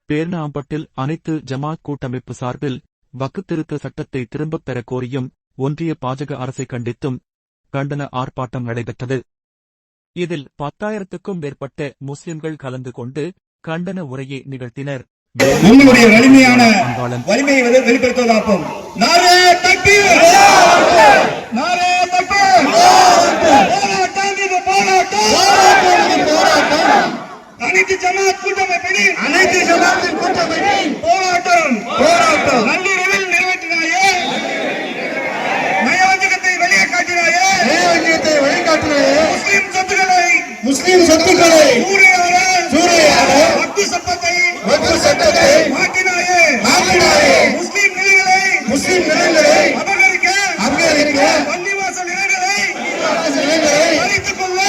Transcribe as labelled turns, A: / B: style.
A: பேர்ணாம்பட்டில் அனைத்து ஜமாத் கூட்டமைப்பு சார்பில் வக்ஃப் திருத்த சட்டத்தை திரும்பப் பெறக் கோரியும் ஒன்றிய பாஜக அரசை கண்டித்தும் கண்டன ஆர்ப்பாட்டம் நடைபெற்றது. இதில் 10,000க்கும் மேற்பட்ட முஸ்லிம்கள் கலந்து கொண்டு கண்டன உரையை நிகழ்த்தினர்.
B: நம்முடைய வலிமையான வலிமையை வெளிப்படுத்துவதாகும். நாரே தக்பீர், நாரே தக்பீர், அனைத்து ஜமாத் கூட்டமைப்பின் போராட்டம் நள்ளிரவில் நிறைவேற்றினாயே, நயவஞ்சகத்தை வெளியே காட்டினாயே, முஸ்லிம் சொத்துக்களை சூறையாட வக்ஃப் சட்டத்தை மாற்றினாயே, முஸ்லிம் நிலங்களை அபகரிக்க பள்ளிவாசல் நிலங்களை பறித்துக் கொள்ள